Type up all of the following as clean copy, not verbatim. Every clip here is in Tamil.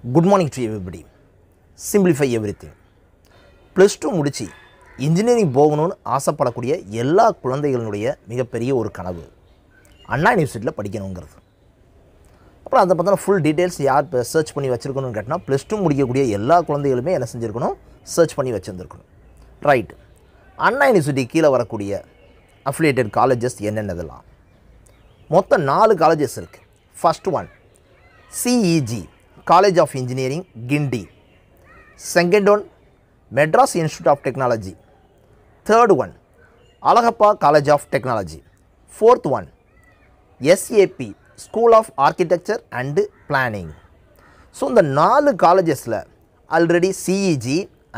Good morning to everybody. Simplify everything. Plus 2 முடிச்சு இன்ஜினியரிங் போகணும்னு ஆசைப்படக்கூடிய எல்லா குழந்தைகளுடைய மிகப்பெரிய ஒரு கனவு அண்ணா யூனிவர்சிட்டியில் படிக்கணுங்கிறது. அப்புறம் அதை பார்த்தா ஃபுல் டீட்டெயில்ஸ் யார் சர்ச் பண்ணி வச்சுருக்கணும்னு கேட்டால் ப்ளஸ் 2 முடிக்கக்கூடிய எல்லா குழந்தைகளுமே என்ன செஞ்சுருக்கணும், சர்ச் பண்ணி வச்சுருந்துருக்கணும். ரைட். அண்ணா யூனிவர்சிட்டி கீழே வரக்கூடிய அஃபிலியேட்டட் காலேஜஸ் என்னென்னதெல்லாம் மொத்தம் 4 காலேஜஸ் இருக்குது. First one CEG College of Engineering, Gindi. Second one, Madras Institute of Technology. Third one, Alagappa College of Technology. Fourth one, SAP, School of Architecture and Planning. So, இந்த 4 collegesல already CEG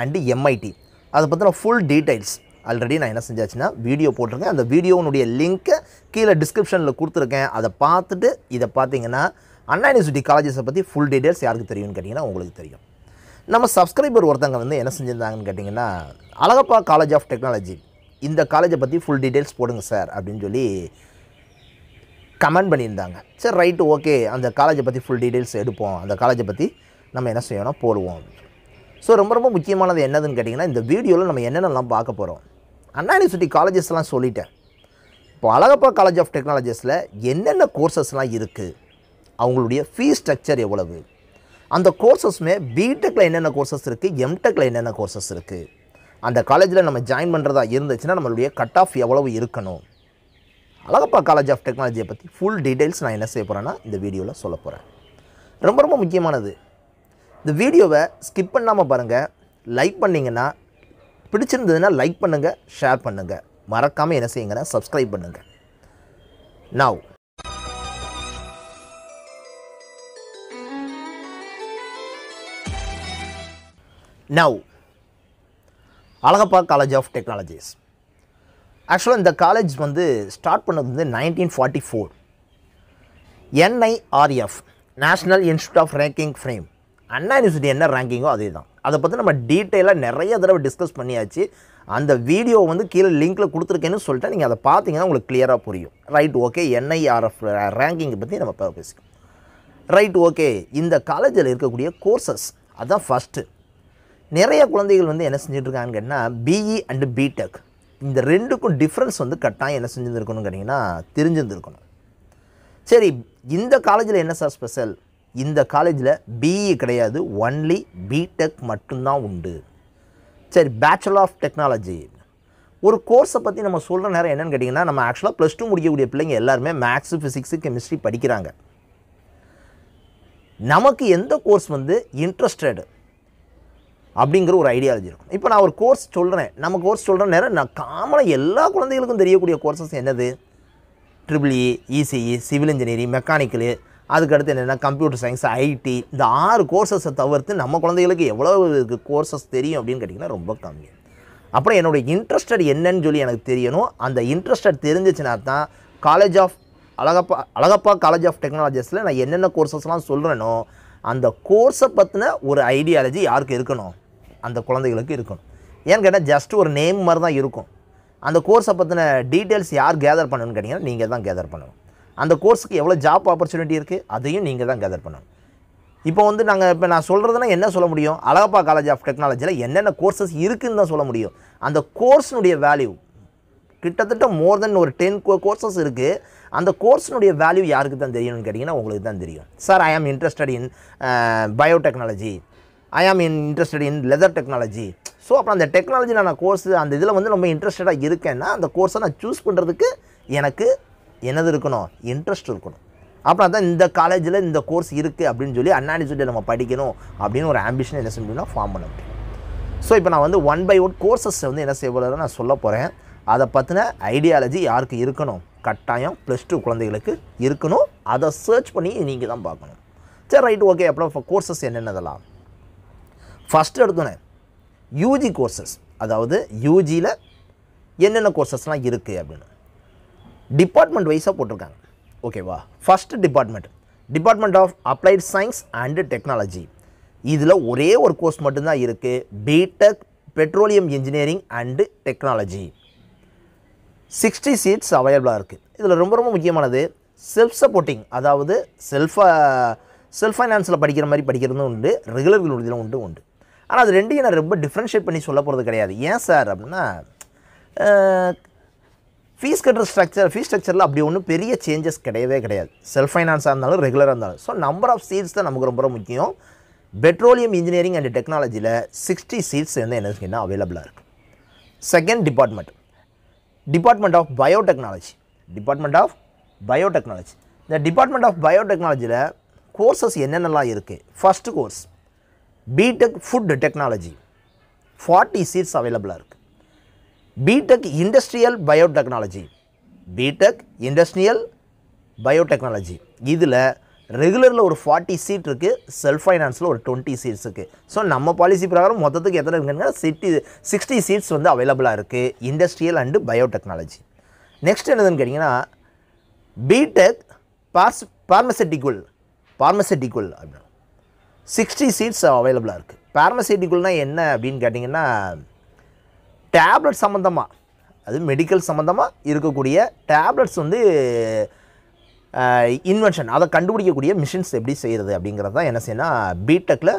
and MIT. அதை பற்றின ஃபுல் டீட்டெயில்ஸ் ஆல்ரெடி நான் என்ன செஞ்சாச்சுன்னா வீடியோ போட்டிருக்கேன். அந்த வீடியோனுடைய லிங்க்கை கீழே டிஸ்கிரிப்ஷனில் கொடுத்துருக்கேன். அதை பார்த்துட்டு இதை பார்த்தீங்கன்னா அண்ணா யூனிவர்சிட்டி காலேஜஸை பற்றி ஃபுல் டீட்டெயில்ஸ் யாருக்கு தெரியும்னு கேட்டிங்கன்னா உங்களுக்கு தெரியும். நம்ம சப்ஸ்கிரைபர் ஒருத்தங்க வந்து என்ன செஞ்சுருந்தாங்கன்னு கேட்டிங்கன்னா, அழகப்பா காலேஜ் ஆஃப் டெக்னாலஜி இந்த காலேஜை பற்றி ஃபுல் டீட்டெயில்ஸ் போடுங்க சார் அப்படின்னு சொல்லி கமெண்ட் பண்ணியிருந்தாங்க. சரி ரைட்டு, ஓகே, அந்த காலேஜை பற்றி ஃபுல் டீட்டெயில்ஸ் எடுப்போம், அந்த காலேஜை பற்றி நம்ம என்ன செய்யணும் போடுவோம். ஸோ ரொம்ப முக்கியமானது என்னதுன்னு கேட்டிங்கன்னா, இந்த வீடியோவில் நம்ம என்னென்னலாம் பார்க்க போகிறோம். அண்ணா யூனிவர்சிட்டி காலேஜஸ்லாம் சொல்லிட்டேன். இப்போ அழகப்பா காலேஜ் ஆஃப் டெக்னாலஜிஸில் என்னென்ன கோர்சஸ்லாம் இருக்குது, அவங்களுடைய ஃபீஸ் ஸ்ட்ரக்சர் எவ்வளவு, அந்த கோர்சஸ்மே பிடெக்கில் என்னென்ன கோர்சஸ் இருக்குது, எம்டெக்கில் என்னென்ன கோர்சஸ் இருக்குது, அந்த காலேஜில் நம்ம ஜாயின் பண்ணுறதா இருந்துச்சுன்னா நம்மளுடைய கட் ஆஃப் எவ்வளவு இருக்கணும், அழகப்பா காலேஜ் ஆஃப் டெக்னாலஜியை பற்றி ஃபுல் டீட்டெயில்ஸ் நான் என்ன செய்ய போகிறேன்னா இந்த வீடியோவில் சொல்ல போகிறேன். ரொம்ப முக்கியமானது, இந்த வீடியோவை ஸ்கிப் பண்ணாமல் பாருங்கள். லைக் பண்ணிங்கன்னா, பிடிச்சிருந்ததுன்னா லைக் பண்ணுங்கள், ஷேர் பண்ணுங்கள், மறக்காமல் என்ன செய்யுங்கன்னா சப்ஸ்கிரைப் பண்ணுங்கள். Now, Alagappa college of technologies ஆக்சுவலாக இந்த காலேஜ் வந்து ஸ்டார்ட் பண்ணது வந்து 1944. NIRF national institute of ranking frame. Anna university என்ன ரேங்கிங்கோ அதே தான். அதை பற்றி நம்ம டீட்டெயிலாக நிறைய தடவை டிஸ்கஸ் பண்ணியாச்சு. அந்த வீடியோ வந்து கீழே லிங்க்கில் கொடுத்துருக்கேன்னு சொல்லிட்டு நீங்கள் அதை பார்த்தீங்கன்னா உங்களுக்கு கிளியராக புரியும். ரைட், ஓகே, NIRF ரேங்கிங்கை பற்றி நம்ம பேசிக்கோம். ரைட், ஓகே, இந்த காலேஜில் இருக்கக்கூடிய கோர்சஸ் அதுதான் ஃபஸ்ட்டு. நிறைய குழந்தைகள் வந்து என்ன செஞ்சிட்ருக்காங்கன்னு கேட்டால் பிஇ அண்டு பிடெக் இந்த ரெண்டுக்கும் டிஃப்ரென்ஸ் வந்து கட்டாயம் என்ன செஞ்சுருக்கணும்னு கேட்டிங்கன்னா தெரிஞ்சுருந்துருக்கணும். சரி, இந்த காலேஜில் என்ன சார் ஸ்பெஷல்? இந்த காலேஜில் பிஇ கிடையாது, ஒன்லி பிடெக் மட்டும்தான் உண்டு. சரி, பேச்சுலர் ஆஃப் டெக்னாலஜி ஒரு கோர்ஸை பற்றி நம்ம சொல்கிற நேரம் என்னென்னு கேட்டிங்கன்னா, நம்ம ஆக்சுவலாக ப்ளஸ் 2 முடிக்கக்கூடிய பிள்ளைங்க எல்லாருமே மேக்ஸு, ஃபிசிக்ஸு, கெமிஸ்ட்ரி படிக்கிறாங்க. நமக்கு எந்த கோர்ஸ் வந்து இன்ட்ரெஸ்டட் அப்படிங்கிற ஒரு ஐடியாலஜி இருக்கும். இப்போ நான் ஒரு கோர்ஸ் சொல்கிறேன், நம்ம கோர்ஸ் சொல்கிற நேரம் நான் காமனாக எல்லா குழந்தைகளுக்கும் தெரியக்கூடிய கோர்சஸ் என்னது? EEE, ECE, civil engineering, mechanical, அதுக்கடுத்து என்னென்னா கம்ப்யூட்டர் சயின்ஸ், ஐடி, இந்த 6 கோர்சஸை தவிர்த்து நம்ம குழந்தைகளுக்கு எவ்வளோ கோர்சஸ் தெரியும் அப்படின்னு கேட்டிங்கன்னா ரொம்ப கம்மி. அப்புறம் என்னுடைய இன்ட்ரெஸ்டட் என்னன்னு சொல்லி எனக்கு தெரியணும். அந்த இன்ட்ரெஸ்டட் தெரிஞ்சிச்சுன்னா தான் college of Alagappa college of டெக்னாலஜிஸில் நான் என்னென்ன கோர்சஸ்லாம் சொல்கிறேனோ அந்த கோர்ஸை பற்றின ஒரு ஐடியாலஜி யாருக்கு இருக்கணும், அந்த குழந்தைகளுக்கு இருக்கணும். ஏன்னு கேட்டால் ஜஸ்ட் ஒரு நேம் மாதிரி தான் இருக்கும். அந்த கோர்ஸை பற்றின டீட்டெயில்ஸ் யார் கேதர் பண்ணணும்னு கேட்டிங்கன்னா நீங்கள் தான் கேதர் பண்ணணும். அந்த கோர்ஸுக்கு எவ்வளோ ஜாப் ஆப்பர்ச்சுனிட்டி இருக்குது அதையும் நீங்கள் தான் கேதர் பண்ணணும். இப்போ வந்து நான் சொல்கிறதுனா என்ன சொல்ல முடியும், அழகப்பா காலேஜ் ஆஃப் டெக்னாலஜியில் என்னென்ன கோர்சஸ் இருக்குதுன்னு தான் சொல்ல முடியும். அந்த கோர்ஸினுடைய வேல்யூ கிட்டத்தட்ட மோர் தென் ஒரு 10 கோர்சஸ் இருக்குது. அந்த கோர்ஸினுடைய வேல்யூ யாருக்கு தான் தெரியணும்னு கேட்டிங்கன்னா உங்களுக்கு தான் தெரியும். சார், ஐ ஆம் இன்ட்ரெஸ்டட் இன் பயோடெக்னாலஜி, ஐ ஆம் interested in leather technology. So அப்புறம் அந்த டெக்னாலஜி நான் கோர்ஸ் அந்த இதில் வந்து ரொம்ப இன்ட்ரெஸ்டடாக இருக்கேன்னா அந்த கோர்ஸை நான் சூஸ் பண்ணுறதுக்கு எனக்கு என்னது இருக்கணும், இன்ட்ரெஸ்ட் இருக்கணும். அப்புறம் தான் இந்த காலேஜில் இந்த கோர்ஸ் இருக்குது அப்படின்னு சொல்லி அண்ணா யூனிவர்சிட்டியில் நம்ம படிக்கணும் அப்படின்னு ஒரு ஆம்பிஷன் என்ன செய்யணும்னா ஃபார்ம் பண்ண முடியும். ஸோ இப்போ நான் வந்து 1 by 1 கோர்சஸ் வந்து என்ன செய்ய போகிறேன் நான் சொல்ல போகிறேன். அதை பற்றின ஐடியாலஜி யாருக்கு இருக்கணும், கட்டாயம் ப்ளஸ் 2 குழந்தைகளுக்கு இருக்கணும். அதை சர்ச் பண்ணி நீங்கள் தான் பார்க்கணும். சரி ரைட், ஓகே. அப்புறம் கோர்சஸ் என்னென்னதெல்லாம் ஃபஸ்ட்டு எடுத்தோன்னே யூஜி கோர்சஸ், அதாவது யூஜியில் என்னென்ன கோர்சஸ்லாம் இருக்குது அப்படின்னு டிபார்ட்மெண்ட் வைஸாக போட்டிருக்காங்க. ஓகேவா? First department of applied science and technology. இதில் ஒரே ஒரு கோர்ஸ் மட்டும்தான் இருக்குது, BTech petroleum engineering and technology. 60 seats அவைலபிளாக இருக்குது. இதில் ரொம்ப முக்கியமானது செல்ஃப் சப்போர்ட்டிங், அதாவது செல்ஃப் ஃபைனான்ஸில் படிக்கிற மாதிரி படிக்கிறதும் உண்டு, ரெகுலர் கல்லூரியிலும் உண்டு. ஆனால் அது ரெண்டையும் நான் ரொம்ப டிஃப்ரென்ஷியேட் பண்ணி சொல்ல போகிறது கிடையாது. ஏன் சார் அப்படின்னா, ஃபீஸ் கட்டுற ஃபீஸ் ஸ்ட்ரக்சரில் அப்படி ஒன்றும் பெரிய சேஞ்சஸ் கிடையாது. செல்ஃப் ஃபைனான்ஸாக இருந்தாலும் ரெகுலராக இருந்தாலும். ஸோ நம்பர் ஆஃப் சீட்ஸ் தான் நமக்கு ரொம்ப முக்கியம். பெட்ரோலியம் இன்ஜினியரிங் அண்ட் டெக்னாலஜியில் 60 சீட்ஸ் வந்து என்ன அவைலபிளாக இருக்குது. Second department of biotechnology. இந்த டிபார்ட்மெண்ட் ஆஃப் பயோடெக்னாலஜியில் கோர்சஸ் என்னென்னலாம் இருக்குது. First course BTech food technology, 40 seats அவைலபிளாக இருக்குது. பிடெக் இண்டஸ்ட்ரியல் பயோடெக்னாலஜி, இதில் ரெகுலரில் ஒரு 40 சீட் இருக்குது, செல்ஃப் ஃபைனான்ஸில் ஒரு 20 சீட்ஸ் இருக்குது. ஸோ நம்ம பாலிசி பிரகாரம் மொத்தத்துக்கு எத்தனை இருக்குன்னா 60 சீட்ஸ் வந்து அவைலபிளாக இருக்குது இண்டஸ்ட்ரியல் அண்டு பயோடெக்னாலஜி. நெக்ஸ்ட் என்னதுன்னு கேட்டிங்கன்னா பிடெக் பார்மசெட்டிக்குள் அப்படின்னா 60 சீட்ஸ் அவைலபிளாக இருக்குது. பார்மசெட்டிக்குள்னால் என்ன அப்படின்னு கேட்டிங்கன்னா டேப்லெட் சம்மந்தமாக, அது மெடிக்கல் சம்மந்தமாக இருக்கக்கூடிய டேப்லெட்ஸ் வந்து இன்வென்ஷன், அதை கண்டுபிடிக்கக்கூடிய மிஷின்ஸ் எப்படி செய்கிறது அப்படிங்கிறது தான் என்ன செய்யணும் பிடெக்கில்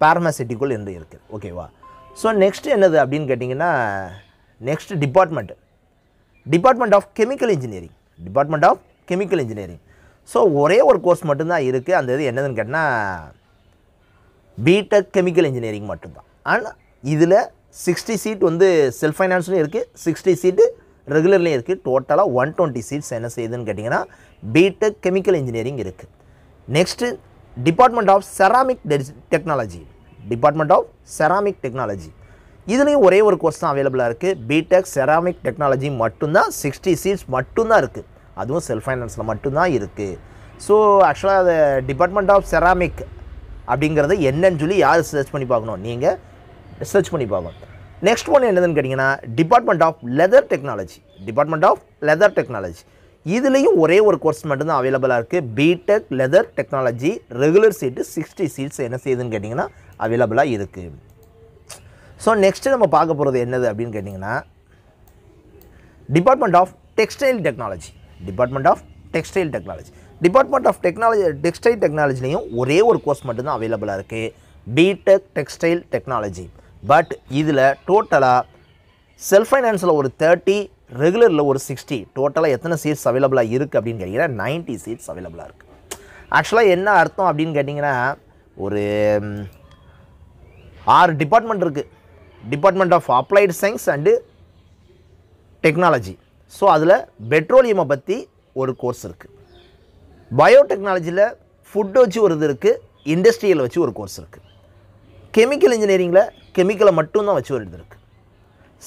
பார்மசெட்டிக்குள் என்று இருக்குது. ஓகேவா? ஸோ நெக்ஸ்ட் என்னது அப்படின்னு கேட்டிங்கன்னா next department of chemical engineering. So ஒரே ஒரு கோர்ஸ் மட்டும்தான் இருக்குது. அந்த இது என்னதுன்னு கேட்டால் பிடெக் கெமிக்கல் இன்ஜினியரிங் மட்டும்தான். ஆனால் இதில் 60 சீட் வந்து செல்ஃப் ஃபைனான்ஸ்லையும் இருக்குது, 60 சீட்டு ரெகுலர்லேயும் இருக்குது. டோட்டலாக 120 சீட்ஸ் என்ன செய்யுதுன்னு கேட்டிங்கன்னா பிடெக் கெமிக்கல் இன்ஜினியரிங் இருக்குது. Next department of ceramic technology, இதுலேயும் ஒரே ஒரு கோர்ஸ் தான் அவைலபிளாக இருக்குது. பிடெக் செராமிக் டெக்னாலஜி மட்டும்தான் 60 சீட்ஸ் மட்டும்தான் இருக்குது. அதுவும் செல்ஃப் ஃபைனான்ஸில் மட்டும்தான் இருக்குது. ஸோ ஆக்சுவலாக அது டிபார்ட்மெண்ட் ஆஃப் செராமிக் அப்படிங்கிறது என்னன்னு சொல்லி யார் சர்ச் பண்ணி பார்க்கணும், நீங்கள் சர்ச் பண்ணி பார்க்கணும். நெக்ஸ்ட் ஒன் என்னதுன்னு கேட்டிங்கன்னா டிபார்ட்மெண்ட் ஆஃப் லெதர் டெக்னாலஜி, இதுலேயும் ஒரே ஒரு கோர்ஸ் மட்டும்தான் அவைலபிளாக இருக்குது. பிடெக் லெதர் டெக்னாலஜி, ரெகுலர் சீட்டு 60 சீட்ஸ் என்ன செய்யுதுன்னு கேட்டிங்கன்னா அவைலபிளாக இருக்குது. ஸோ நெக்ஸ்ட்டு நம்ம பார்க்க போகிறது என்னது அப்படின்னு கேட்டிங்கன்னா டிபார்ட்மெண்ட் ஆஃப் டெக்ஸ்டைல் டெக்னாலஜிலையும் ஒரே ஒரு கோர்ஸ் மட்டும்தான் அவைலபிளாக இருக்குது. BTech textile technology. பட் இதில் டோட்டலாக செல்ஃப் ஃபைனான்ஸில் ஒரு 30, ரெகுலரில் ஒரு 60, டோட்டலாக எத்தனை சீட்ஸ் அவைலபிளாக இருக்குது அப்படின்னு கேட்டிங்கன்னா 90 சீட்ஸ் அவைலபிளாக இருக்குது. ஆக்சுவலாக என்ன அர்த்தம் அப்படின்னு கேட்டிங்கன்னா ஒரு 6 டிபார்ட்மெண்ட் இருக்குது. Department of applied science and technology. So அதில் பெட்ரோலியமை பற்றி ஒரு கோர்ஸ் இருக்குது. பயோடெக்னாலஜியில் ஃபுட் வச்சு ஒரு இது இருக்குது, இண்டஸ்ட்ரியல் வச்சு ஒரு கோர்ஸ் இருக்குது. கெமிக்கல் இன்ஜினியரிங்கில் கெமிக்கலை மட்டும்தான் வச்சு ஒரு இது இருக்குது.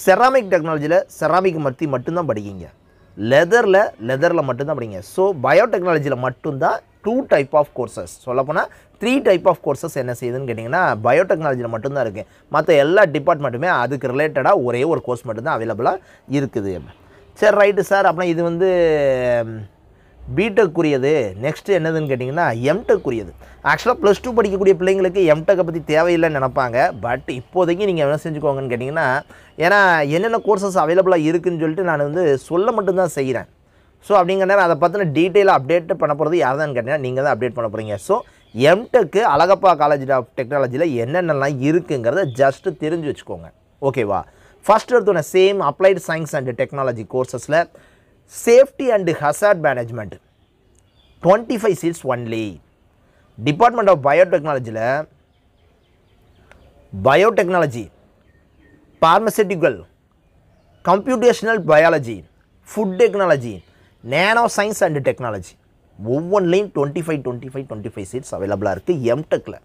செராமிக் டெக்னாலஜியில் செராமிக் மட்டும்தான் படிக்கிங்க. லெதரில் மட்டும்தான் படிங்க. ஸோ பயோடெக்னாலஜியில் மட்டும்தான் 2 டைப் ஆஃப் கோர்சஸ், சொல்லப்போனால் 3 டைப் ஆஃப் கோர்சஸ் என்ன செய்யுதுன்னு கேட்டிங்கன்னா பயோடெக்னாலஜியில் மட்டும்தான் இருக்குது. மற்ற எல்லா டிபார்ட்மெண்ட்டுமே அதுக்கு ரிலேட்டடாக ஒரே ஒரு கோர்ஸ் மட்டும்தான் அவைலபிளாக இருக்குது. சரி ரைட்டு சார், அப்படின்னா இது வந்து பிடெக்குரியது. நெக்ஸ்ட்டு என்னதுன்னு கேட்டிங்கன்னா எம்டெக்குரியது. ஆக்சுவலாக +2 படிக்கக்கூடிய பிள்ளைங்களுக்கு எம்டெக்கை பற்றி தேவையில்லைன்னு நினைப்பாங்க. பட் இப்போதைக்கு நீங்கள் என்ன செஞ்சுக்கோங்கன்னு கேட்டிங்கன்னா, ஏன்னா என்னென்ன கோர்சஸ் அவைலபிளாக இருக்குதுன்னு சொல்லிட்டு நான் வந்து சொல்ல மட்டும்தான் செய்கிறேன். ஸோ அப்படிங்கிற நேரம் அதை பற்றின டீட்டெயிலாக அப்டேட் பண்ண போகிறது யார் தான் கேட்டிங்கன்னா நீங்கள் தான் அப்டேட் பண்ண போகிறீங்க. ஸோ எம்டெக்கு அழகப்பா காலேஜ் ஆஃப் டெக்னாலஜியில் என்னென்னலாம் இருக்குங்கிறத ஜஸ்ட்டு தெரிஞ்சு வச்சுக்கோங்க. ஓகேவா? ஃபஸ்ட் எடுத்தோன்னே same applied science and technology கோர்சஸில் safety and hazard management 25 seats only. Department of biotechnology, pharmaceutical, computational biology, food technology, nano science and technology, ஒவ்வொன்றிலையும் 25 சீட்ஸ் அவைலபிளாக இருக்குது எம்டெக்கில்.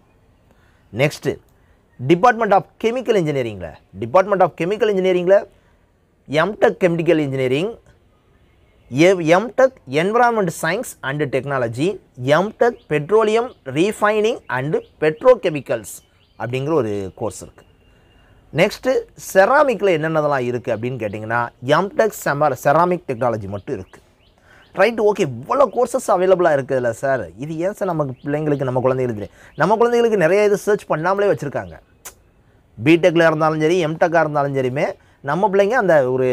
நெக்ஸ்ட்டு டிபார்ட்மெண்ட் ஆஃப் கெமிக்கல் இன்ஜினியரிங்கில் MTech chemical engineering, MTech environment science and technology, MTech petroleum refining and petrochemicals அப்படிங்கிற ஒரு கோர்ஸ் இருக்குது. நெக்ஸ்ட்டு செராமிக்கில் என்னென்னதெல்லாம் இருக்குது அப்படின்னு கேட்டிங்கன்னா எம்டெக் செராமிக் டெக்னாலஜி மட்டும் இருக்குது. Right, okay. இவ்வளோ கோர்சஸ் அவைலபிளாக இருக்குதுல்ல சார், இது ஏன் சார் நமக்கு பிள்ளைங்களுக்கு நம்ம குழந்தைகளுக்கு நிறைய இது சர்ச் பண்ணாமலே வச்சுருக்காங்க. பிடெக்கில் இருந்தாலும் சரி எம்டெக்காக இருந்தாலும் சரியுமே நம்ம பிள்ளைங்க அந்த ஒரு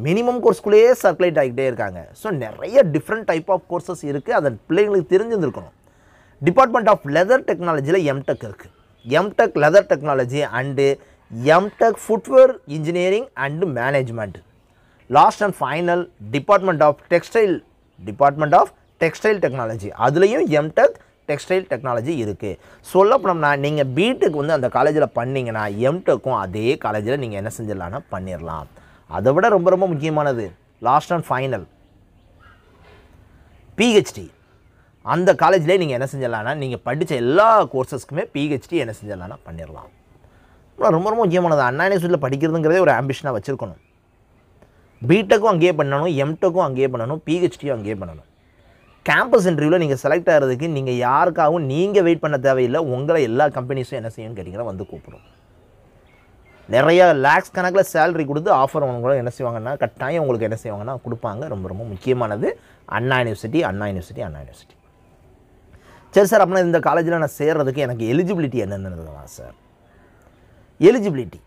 மினிமம் கோர்ஸ்குள்ளேயே சர்க்குலேட் ஆகிக்கிட்டே இருக்காங்க. ஸோ நிறைய டிஃப்ரெண்ட் டைப் ஆஃப் கோர்சஸ் இருக்குது, அதை பிள்ளைங்களுக்கு தெரிஞ்சுருந்துருக்கணும். டிபார்ட்மெண்ட் ஆஃப் லெதர் டெக்னாலஜியில் எம்டெக் இருக்குது. MTech leather technology and MTech footwear engineering and management. Last and final department of textile technology, அதுலேயும் எம்டெக் டெக்ஸ்டைல் டெக்னாலஜி இருக்குது. சொல்ல போனோம்னா நீங்கள் பிடெக் வந்து அந்த காலேஜில் பண்ணிங்கன்னா எம்டெக்கும் அதே காலேஜில் நீங்கள் என்ன செஞ்சிடலான்னா பண்ணிடலாம். அதை விட ரொம்ப ரொம்ப முக்கியமானது லாஸ்ட் அண்ட் ஃபைனல் பிஹெச்டி. அந்த காலேஜ்லேயே நீங்கள் என்ன செஞ்சிடலான்னா நீங்கள் படித்த எல்லா கோர்சஸ்க்குமே பிஹெச்டி என்ன செஞ்சிடலான்னா பண்ணிடலாம். ரொம்ப ரொம்ப முக்கியமானது. அண்ணா யூனிவர்சிட்டியில் படிக்கிறதுங்கிறதே ஒரு ஆம்பிஷனாக வச்சுருக்கணும். பிடெக்கும் அங்கேயே பண்ணணும், எம்டெக்கும் அங்கேயே பண்ணணும், பிஹெச்டியும் அங்கேயே பண்ணணும். கேம்பஸ் இன்டர்வியூவில் நீங்கள் செலக்ட் ஆகிறதுக்கு நீங்கள் யாருக்காகவும் நீங்கள் வெயிட் பண்ண தேவையில்லை. உங்களை எல்லா கம்பெனிஸும் என்ன செய்யணும்னு கேட்டிங்கன்னா வந்து கூப்பிடும். நிறையா லேக்ஸ் கணக்கில் சேலரி கொடுத்து ஆஃபர் அவங்க கூட என்ன செய்வாங்கன்னா கட்டாயம் உங்களுக்கு என்ன செய்வாங்கன்னா கொடுப்பாங்க. ரொம்ப ரொம்ப முக்கியமானது அண்ணா யூனிவர்சிட்டி. சரி சார், அப்படின்னா இந்த காலேஜில் நான் சேர்றதுக்கு எனக்கு எலிஜிபிலிட்டி என்னென்னு சார்? எலிஜிபிலிட்டி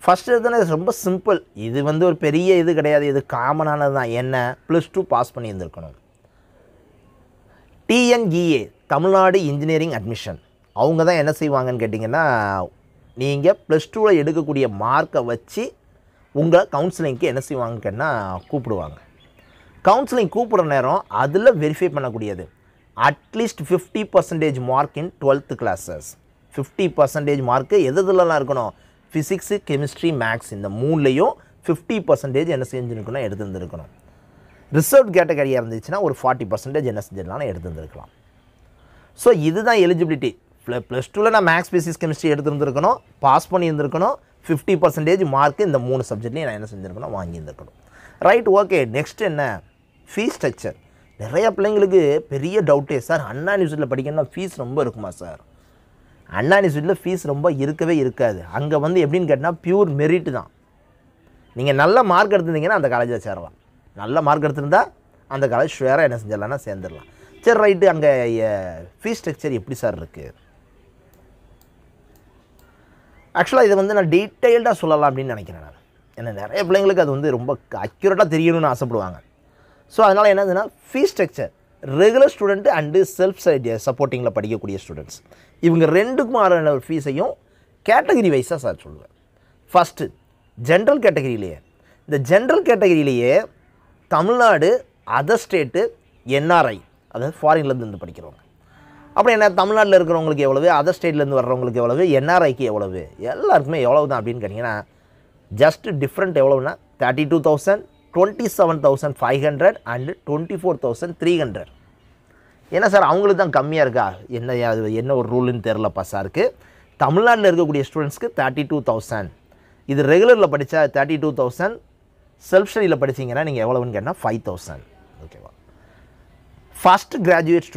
ஃபஸ்ட்டு எதுனா ரொம்ப சிம்பிள். இது வந்து ஒரு பெரிய இது கிடையாது, இது காமனானது தான். என்ன, +2 பாஸ் பண்ணி இருந்திருக்கணும். டிஎன்இஏ தமிழ்நாடு இன்ஜினியரிங் அட்மிஷன் அவங்க தான் என்ன செய்வாங்கன்னு கேட்டிங்கன்னா நீங்கள் +2ல் எடுக்கக்கூடிய மார்க்கை வச்சு உங்களை கவுன்சிலிங்க்கு என்ன செய்வாங்கன்னு கேட்டால் கூப்பிடுவாங்க. கவுன்சிலிங் கூப்பிட்ற நேரம் அதில் வெரிஃபை பண்ணக்கூடியது at least 50% mark in 12th classes. 50% mark எதுலலாம் இருக்கணும்? ஃபிசிக்ஸு, கெமிஸ்ட்ரி, மேக்ஸ் இந்த மூணுலேயும் 50% என்ன செஞ்சுருக்கணும் எடுத்துருந்துருக்கணும். ரிசர்வ் கேட்டகரியாக இருந்துச்சுன்னா ஒரு 40% என்ன செஞ்சிடலாம் எடுத்துருந்துருக்கலாம். ஸோ இதுதான் எலிஜிபிலிட்டி. +2ல் நான் மேக்ஸ், ஃபிசிக்ஸ், கெமிஸ்ட்ரி எடுத்துருந்துருக்கணும், பாஸ் பண்ணியிருந்துருக்கணும், 50% மார்க்கு இந்த 3 சப்ஜெக்ட்லையும் நான் என்ன செஞ்சுருக்கணும் வாங்கியிருந்துருக்கணும். Right, okay. நெக்ஸ்ட் என்ன? Fees structure. நிறையா பிள்ளைங்களுக்கு பெரிய டவுட்டே, சார் அண்ணா யூனிவர்சிட்டியில் படிக்கணும்னா ஃபீஸ் ரொம்ப இருக்குமா சார்? அண்ணா யூனிவர்சிட்டியில் ஃபீஸ் ரொம்ப இருக்கவே இருக்காது. அங்கே வந்து எப்படின்னு கேட்டால் பியூர் மெரிட் தான். நீங்கள் நல்ல மார்க் எடுத்திருந்தீங்கன்னா அந்த காலேஜில் சேரலாம். நல்ல மார்க் எடுத்திருந்தால் அந்த காலேஜ் ஷுவராக என்ன செஞ்சிடலாம்னா சேர்ந்துடலாம். சரி, ரைட்டு. அங்கே ஃபீஸ் ஸ்ட்ரக்சர் எப்படி சார் இருக்குது? ஆக்சுவலாக இதை வந்து நான் டீட்டெயில்டாக சொல்லலாம் அப்படின்னு நினைக்கிறேன் நான். ஏன்னா நிறைய பிள்ளைங்களுக்கு அது வந்து ரொம்ப அக்யூரேட்டாக தெரியணும்னு ஆசைப்படுவாங்க. ஸோ அதனால் என்னதுன்னா fees structure regular student and self சப்போர்ட்டிங்கில் படிக்கக்கூடிய ஸ்டூடெண்ட்ஸ் இவங்க ரெண்டுக்குமான ஃபீஸையும் கேட்டகரி வைஸாக சார் சொல்லுவேன். ஃபஸ்ட்டு ஜென்ரல் கேட்டகரியிலேயே, இந்த ஜென்ரல் கேட்டகரியிலேயே தமிழ்நாடு, அதர் ஸ்டேட்டு, என்ஆர்ஐ அதாவது ஃபாரின்லேருந்து வந்து படிக்கிறவங்க. அப்புறம் என்ன, தமிழ்நாட்டில் இருக்கிறவங்களுக்கு எவ்வளவு, அதர் ஸ்டேட்லேருந்து வர்றவங்களுக்கு எவ்வளவு, என்ஆர்ஐக்கு எவ்வளவு, எல்லாருக்குமே எவ்வளவு தான் அப்படின்னு கேட்டிங்கன்னா ஜஸ்ட் டிஃப்ரெண்ட் எவ்வளவுனா 32,000, 27,500 அண்டு 24,300. என்ன சார் அவங்களுக்கு தான் கம்மியாக இருக்கா? என்ன ஒரு ரூலுன்னு தெரிலப்பா சாருக்கு. தமிழ்நாட்டில் இருக்கக்கூடிய ஸ்டூடெண்ட்ஸ்க்கு 32,000. இது ரெகுலரில் படித்தா 32,000, செல்ஃப் ஸ்டடியில் படிச்சிங்கன்னா நீங்கள் எவ்வளோன்னு கேட்டால் 5,000. ஓகேவா? ஃபஸ்ட்டு கிராஜுவேட்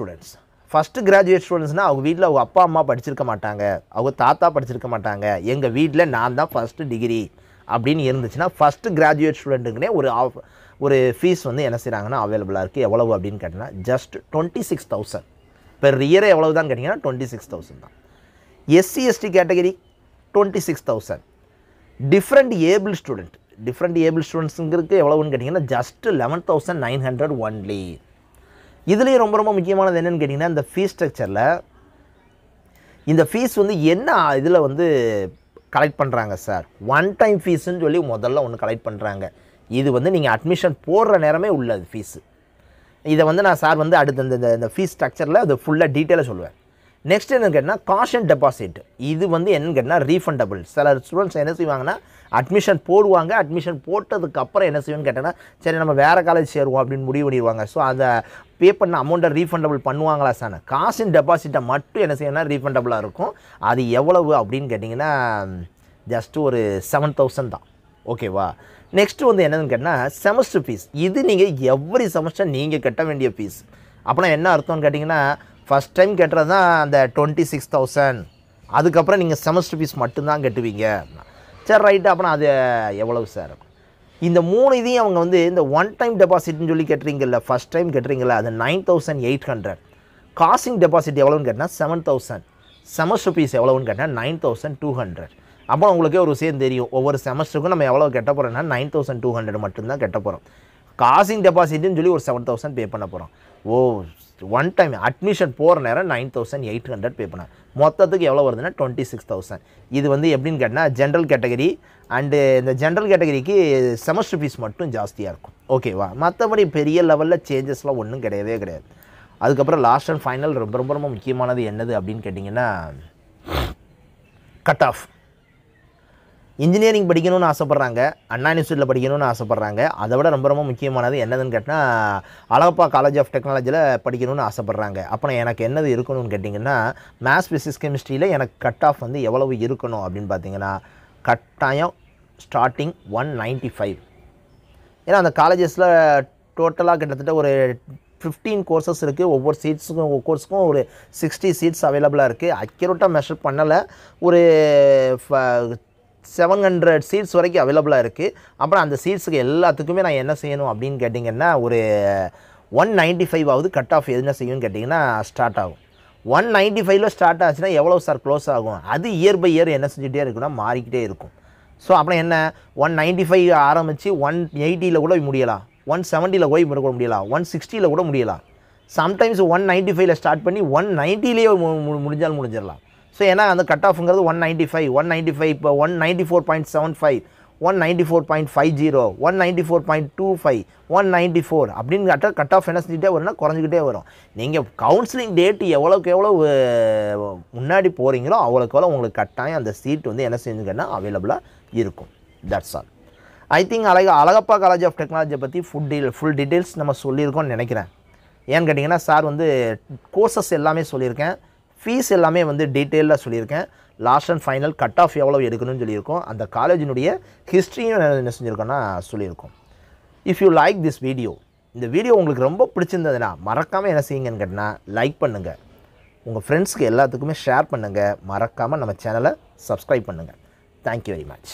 ஸ்டூடெண்ட்ஸ்னால் அவங்க வீட்டில் அவங்க அப்பா அம்மா படிச்சிருக்க மாட்டாங்க, அவங்க தாத்தா படிச்சிருக்க மாட்டாங்க, எங்கள் வீட்டில் நான் தான் ஃபஸ்ட்டு டிகிரி அப்படின்னு இருந்துச்சுன்னா ஃபஸ்ட்டு கிராஜுவேட் ஸ்டூடெண்ட்டுக்குனே ஒரு ஃபீஸ் வந்து என்ன செய்கிறாங்கன்னா அவைலபிளாக இருக்குது. எவ்வளவு அப்படின்னு கேட்டிங்கன்னா ஜஸ்ட் 26,000 பெர் இயர். எவ்வளவு தான் கேட்டிங்கன்னா 26,000 தான். SC ST category 26,000. Different able ஸ்டூடெண்ட்ஸுங்கிறது எவ்வளவுன்னு கேட்டிங்கன்னா ஜஸ்ட் 11,900 ஒன்லி. இதுலேயும் ரொம்ப ரொம்ப முக்கியமானது என்னென்னு கேட்டிங்கன்னா இந்த ஃபீஸ் ஸ்ட்ரக்சரில் இந்த ஃபீஸ் வந்து என்ன இதில் வந்து கலெக்ட் பண்ணுறாங்க சார்? ஒன் டைம் ஃபீஸுன்னு சொல்லி முதல்ல ஒன்று கலெக்ட் பண்ணுறாங்க. இது வந்து நீங்கள் அட்மிஷன் போடுற நேரமே உள்ளது ஃபீஸு. இதை வந்து நான் சார் வந்து அடுத்த இந்த ஃபீஸ் ஸ்ட்ரக்சரில் அது ஃபுல்லாக டீட்டெயிலாக சொல்லுவேன். நெக்ஸ்ட் என்னன்னு கேட்டால் காஷன் டெபாசிட். இது வந்து என்னன்னு கேட்டால் ரீஃபண்டபிள். சில ஸ்டூடெண்ட்ஸ் என்ன செய்வாங்கன்னா அட்மிஷன் போடுவாங்க, அட்மிஷன் போட்டதுக்கப்புறம் என்ன செய்வோன்னு கேட்டேன்னா சரி நம்ம வேறு காலேஜ் சேருவோம் அப்படின்னு முடிவு பண்ணிடுவாங்க. ஸோ அதை பே பண்ண அமௌண்ட்டை ரீஃபண்டபிள் பண்ணுவாங்களா சார்? காஷின் டெபாசிட்டை மட்டும் என்ன செய்யணும்னா ரீஃபண்டபிளாக இருக்கும். அது எவ்வளவு அப்படின்னு கேட்டிங்கன்னா ஜஸ்ட்டு ஒரு 7,000 தான். ஓகேவா? நெக்ஸ்ட்டு வந்து என்னென்னு கேட்டால் செமஸ்டர் ஃபீஸ். இது நீங்கள் எவ்ரி செமஸ்டர் நீங்கள் கட்ட வேண்டிய ஃபீஸ். அப்படின்னா என்ன அர்த்தம்னு கேட்டிங்கன்னா ஃபஸ்ட் டைம் கட்டுறது தான் அந்த 26,000. அதுக்கப்புறம் நீங்கள் செமஸ்டர் ஃபீஸ் மட்டும்தான் கட்டுவீங்க. சரி ரைட்டு. அப்புறம் அது எவ்வளவு சார்? இந்த 3 இதையும் அவங்க வந்து இந்த ஒன் டைம் டெபாசிட்னு சொல்லி கட்டுறீங்கல்ல, ஃபஸ்ட் டைம் கட்டுறீங்களா, அது 9,800. காசிங் டெபாசிட் எவ்வளோன்னு கேட்டால் 7,000. செமஸ்டர் ஃபீஸ் எவ்வளோன்னு கேட்டால் 9,200. அப்போ உங்களுக்கே ஒரு விஷயம் தெரியும், ஒவ்வொரு செமஸ்டருக்கும் நம்ம எவ்வளோ கட்ட போகிறோம்னா 9,200 மட்டும்தான் கட்ட போகிறோம். காசிங் டெபாசிட்னு சொல்லி ஒரு 7,000 பே பண்ண போகிறோம். ஓ ஒன் டைம் அட்மிஷன் போகிற நேரம் 9,800 பே பண்ணேன். மொத்தத்துக்கு எவ்வளோ வருதுன்னா 26,000. இது வந்து எப்படின்னு கேட்டால் ஜென்ரல் கேட்டகரி அண்டு இந்த ஜென்ரல் கேட்டகரிக்கு செமஸ்டர் ஃபீஸ் மட்டும் ஜாஸ்தியாக இருக்கும். ஓகேவா? மற்றபடி பெரிய லெவலில் சேஞ்சஸ்லாம் ஒன்றும் கிடையவே கிடையாது. அதுக்கப்புறம் லாஸ்ட் அண்ட் ஃபைனல் ரொம்ப ரொம்ப ரொம்ப முக்கியமானது என்னது அப்படின்னு கேட்டிங்கன்னா கட் ஆஃப். இன்ஜினியரிங் படிக்கணும்னு ஆசைப்பட்றாங்க, அண்ணா யூனிவர்சிட்டியில் படிக்கணும்னு ஆசைப்பட்றாங்க. அதை விட ரொம்ப ரொம்ப முக்கியமானது என்னதுன்னு கேட்டால் அழகப்பா காலேஜ் ஆஃப் டெக்னாலஜியில் படிக்கணும்னு ஆசைப்பட்றாங்க. அப்புறம் எனக்கு என்னது இருக்கணும்னு கேட்டிங்கன்னா மேத்ஸ் ஃபிசிக்ஸ் கெமிஸ்ட்ரியில் எனக்கு கட் ஆஃப் வந்து எவ்வளவு இருக்கணும் அப்படின்னு பார்த்தீங்கன்னா கட்டாயம் ஸ்டார்டிங் 195. ஏன்னா அந்த காலேஜஸில் டோட்டலாக கிட்டத்தட்ட ஒரு 15 கோர்சஸ் இருக்குது. ஒவ்வொரு சீட்ஸுக்கும் ஒவ்வொரு கோர்ஸுக்கும் ஒரு 60 சீட்ஸ் அவைலபிளாக இருக்குது. அக்யூரேட்டாக மெஷர் பண்ணலை, ஒரு 700 சீட்ஸ் வரைக்கும் அவைலபிளாக இருக்குது. அப்புறம் அந்த சீட்ஸுக்கு எல்லாத்துக்குமே நான் என்ன செய்யணும் அப்படின்னு கேட்டிங்கன்னா ஒரு 195 கட் ஆஃப் எதுனா செய்யணும்னு கேட்டிங்கன்னா ஸ்டார்ட் ஆகும். 195 ஸ்டார்ட் ஆச்சுன்னா எவ்வளோ சார் க்ளோஸ் ஆகும்? அது இயர் பை இயர் என்ன செஞ்சுட்டே இருக்குன்னா மாறிக்கிட்டே இருக்கும். ஸோ அப்புறம் என்ன 195 ஆரம்பித்து 180 கூட முடியலாம், 170 போய் முடியலாம், 160 கூட முடியலாம். சம்டைம்ஸ் 195 ஸ்டார்ட் பண்ணி 190 முடிஞ்சாலும் முடிஞ்சிடலாம். ஸோ ஏன்னா அந்த கட் ஆஃப்ங்கிறது 195 இப்போ 194.75, 194.50, 194.25, 194 அப்படின்னு கட் ஆஃப் என்ன செஞ்சுட்டே வரும்னா குறைஞ்சிக்கிட்டே வரும். நீங்கள் கவுன்சிலிங் டேட்டு எவ்வளோக்கு எவ்வளோ முன்னாடி போகிறீங்களோ அவ்வளோக்கு எவ்வளோ உங்களுக்கு கட்டாயம் அந்த சீட் வந்து என்ன செஞ்சுங்கன்னா அவைலபிளாக இருக்கும். That's all. I think Alagappa college of டெக்னாலஜியை பற்றி ஃபுல் டீட்டெயில்ஸ் நம்ம சொல்லியிருக்கோம்னு நினைக்கிறேன். ஏன்னு கேட்டிங்கன்னா சார் வந்து கோர்சஸ் எல்லாமே சொல்லியிருக்கேன், ஃபீஸ் எல்லாமே வந்து டீட்டெயிலாக சொல்லியிருக்கேன், last and final cut off எவ்வளோ எடுக்கணும்னு சொல்லியிருக்கோம், அந்த காலேஜினுடைய ஹிஸ்ட்ரியும் என்ன செஞ்சுருக்கோன்னா சொல்லியிருக்கோம். If you like this video, இந்த வீடியோ உங்களுக்கு ரொம்ப பிடிச்சிருந்ததுன்னா மறக்காமல் என்ன செய்யுங்கன்னு கேட்டால் லைக் பண்ணுங்கள், உங்கள் ஃப்ரெண்ட்ஸ்க்கு எல்லாத்துக்குமே ஷேர் பண்ணுங்கள், மறக்காமல் நம்ம சேனலை சப்ஸ்கிரைப் பண்ணுங்கள். Thank you very much.